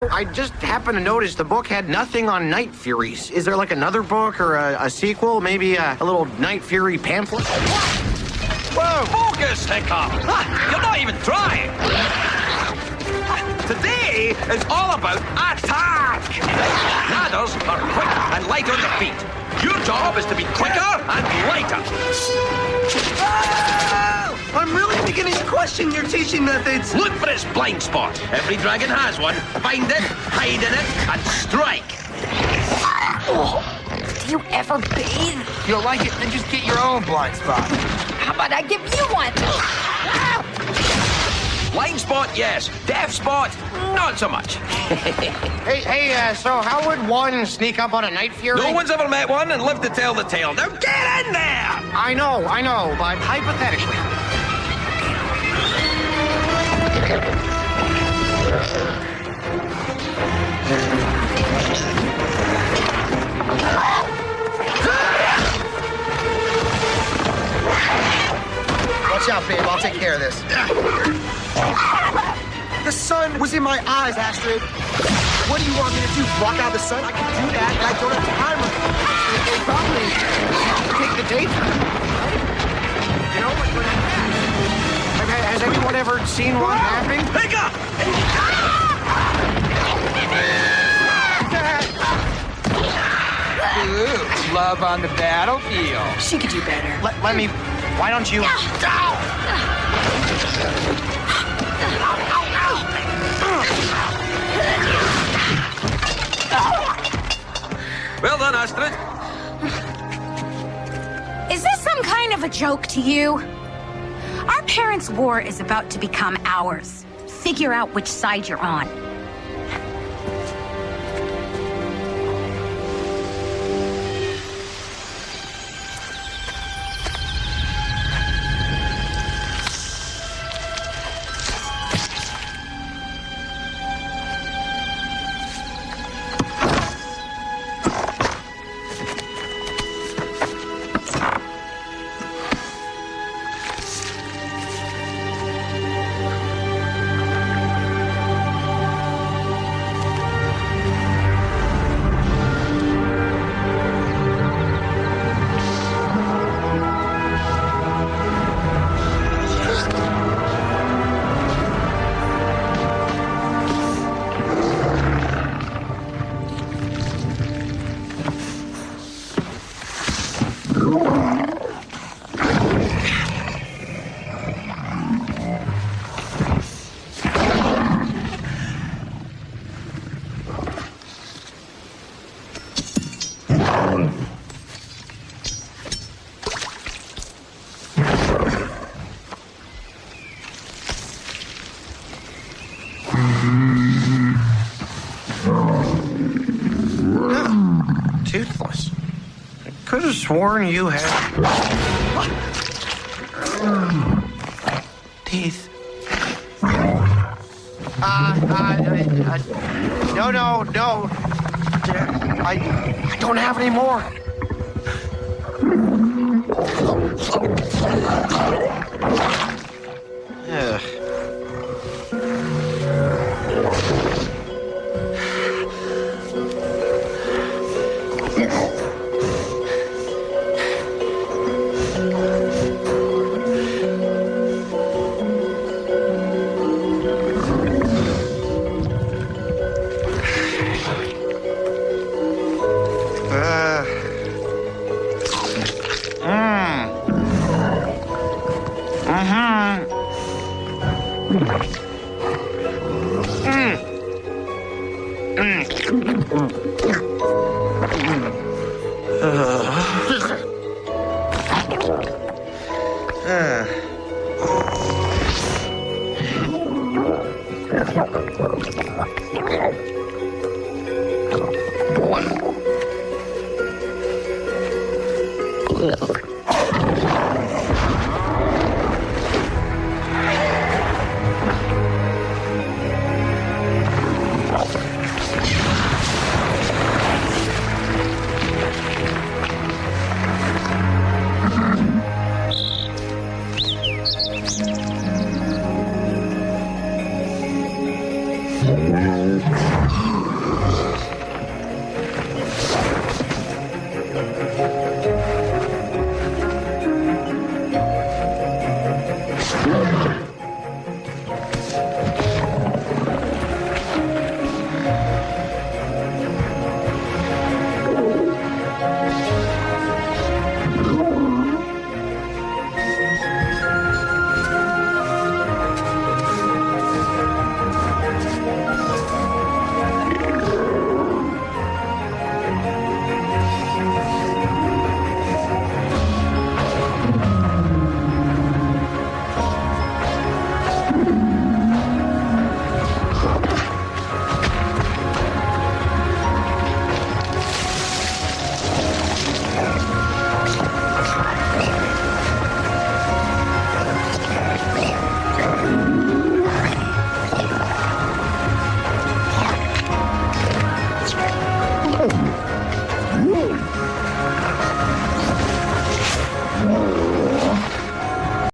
I just happened to notice the book had nothing on night furies. Is there like another book or a sequel? Maybe a little night fury pamphlet? Whoa! Focus, Hiccup! You're not even trying! Today is all about attack! Ladders are quick and light on the feet. Your job is to be quicker and lighter. I'm really beginning to question your teaching methods. Look for its blind spot. Every dragon has one. Find it, hide in it, and strike. Do you ever bathe? If you don't like it, then just get your own blind spot. How about I give you one? Blind spot, yes. Deaf spot, not so much. Hey, so how would one sneak up on a night fury? No one's ever met one and lived to tell the tale. Now get in there! I know, but hypothetically. Watch out, babe. I'll take care of this. The sun was in my eyes, Astrid. What do you want me to do? Block out the sun? I can do that, and I don't have time. Probably Take the daytime, right? You know, like has anyone ever seen one happening? Hiccup! Ooh, love on the battlefield. She could do better. Let me. Why don't you? Well done, Astrid. Is this some kind of a joke to you? Our parents' war is about to become ours. Figure out which side you're on. Toothless. I could have sworn you had teeth. No. I don't have any more. Ugh.